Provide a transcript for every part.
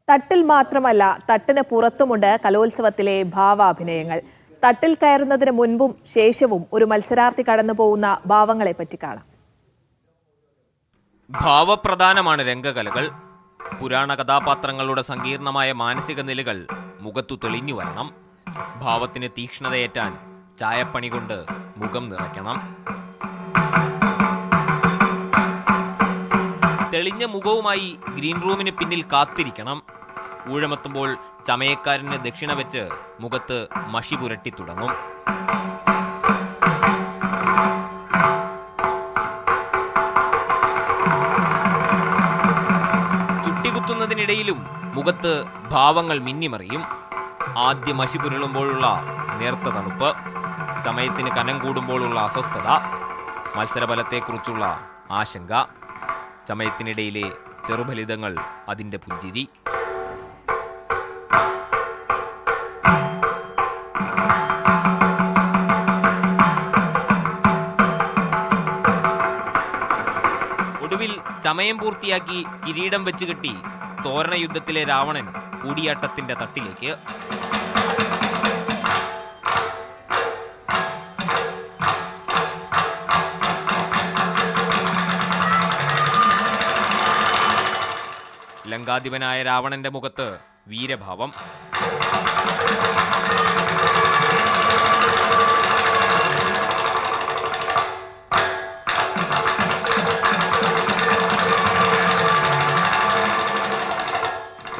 തട്ടിൽ മാത്രമല്ല, തട്ടിന് പുറത്തുമുണ്ട് കലോത്സവത്തിലെ ഭാവാഭിനയങ്ങൾ. തട്ടിൽ കയറുന്നതിന് മുൻപും ശേഷവും ഒരു മത്സരാർത്ഥി കടന്നു പോകുന്ന ഭാവങ്ങളെപ്പറ്റി കാണാം. ഭാവപ്രധാനമാണ് രംഗകലകൾ. പുരാണ കഥാപാത്രങ്ങളുടെ സങ്കീർണമായ മാനസിക നിലകൾ മുഖത്തു തെളിഞ്ഞു വരണം. ഭാവത്തിന് തീക്ഷ്ണതയേറ്റാൻ ചായപ്പണി കൊണ്ട് മുഖം നിറയ്ക്കണം. തെളിഞ്ഞ മുഖവുമായി ഗ്രീൻ റൂമിന് പിന്നിൽ കാത്തിരിക്കണം. ഊഴമെത്തുമ്പോൾ ചമയക്കാരന് ദക്ഷിണ വെച്ച് മുഖത്ത് മഷി പുരട്ടി തുടങ്ങും. ചുട്ടികുത്തുന്നതിനിടയിലും മുഖത്ത് ഭാവങ്ങൾ മിന്നിമറിയും. ആദ്യ മഷി പുരളുമ്പോഴുള്ള നേർത്ത തണുപ്പ്, ചമയത്തിന് കനം കൂടുമ്പോഴുള്ള അസ്വസ്ഥത, മത്സരഫലത്തെക്കുറിച്ചുള്ള ആശങ്ക, ചമയത്തിനിടയിലെ ചെറുഫലിതങ്ങൾ, അതിൻ്റെ പുഞ്ചിരി. ഒടുവിൽ ചമയം പൂർത്തിയാക്കി കിരീടം വെച്ച് കെട്ടി തോരണ യുദ്ധത്തിലെ രാവണൻ കൂടിയാട്ടത്തിന്റെ തട്ടിലേക്ക്. ലങ്കാധിപനായ രാവണന്റെ മുഖത്ത് വീരഭാവം.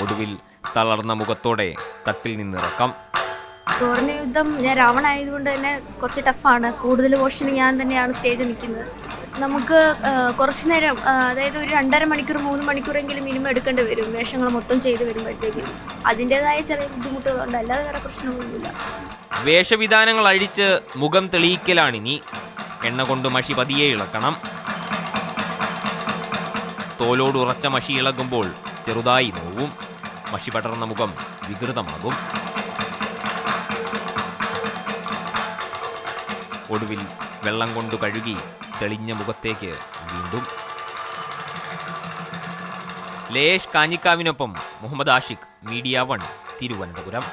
ഒടുവിൽ തളർന്ന മുഖത്തോടെ തട്ടിൽ നിന്നിറക്കം. തോരണ യുദ്ധം ഞാൻ രാവണായതുകൊണ്ട് തന്നെ കുറച്ച് ടഫാണ്. കൂടുതൽ പോർഷൻ ഞാൻ തന്നെയാണ് സ്റ്റേജിൽ നിൽക്കുന്നത്. നമുക്ക് കുറച്ച് നേരം, അതായത് ഒരു 2.5 മണിക്കൂർ 3 മണിക്കൂറെങ്കിലും മിനിമം എടുക്കേണ്ടി വരും വേഷങ്ങൾ മൊത്തം ചെയ്ത് വരുമ്പോഴത്തേക്ക്. അതിൻ്റെതായ ചില ബുദ്ധിമുട്ടുകളുണ്ട്, അല്ലാതെ വേറെ പ്രശ്നമൊന്നുമില്ല. വേഷവിധാനങ്ങൾ അഴിച്ച് മുഖം തെളിയിക്കലാണിനി. എണ്ണ കൊണ്ട് മഷി പതിയെ ഇളക്കണം. തോലോട് ഉറച്ച മഷി ഇളകുമ്പോൾ ചെറുതായി നോവും. മഷി പടർന്ന മുഖം വികൃതമാകും. ഒടുവിൽ വെള്ളം കൊണ്ട് കഴുകി തെളിഞ്ഞ മുഖത്തേക്ക് വീണ്ടും. ലേഷ് കാഞ്ഞിക്കാവിനൊപ്പം മുഹമ്മദ് ആഷിഖ്, മീഡിയ 1, തിരുവനന്തപുരം.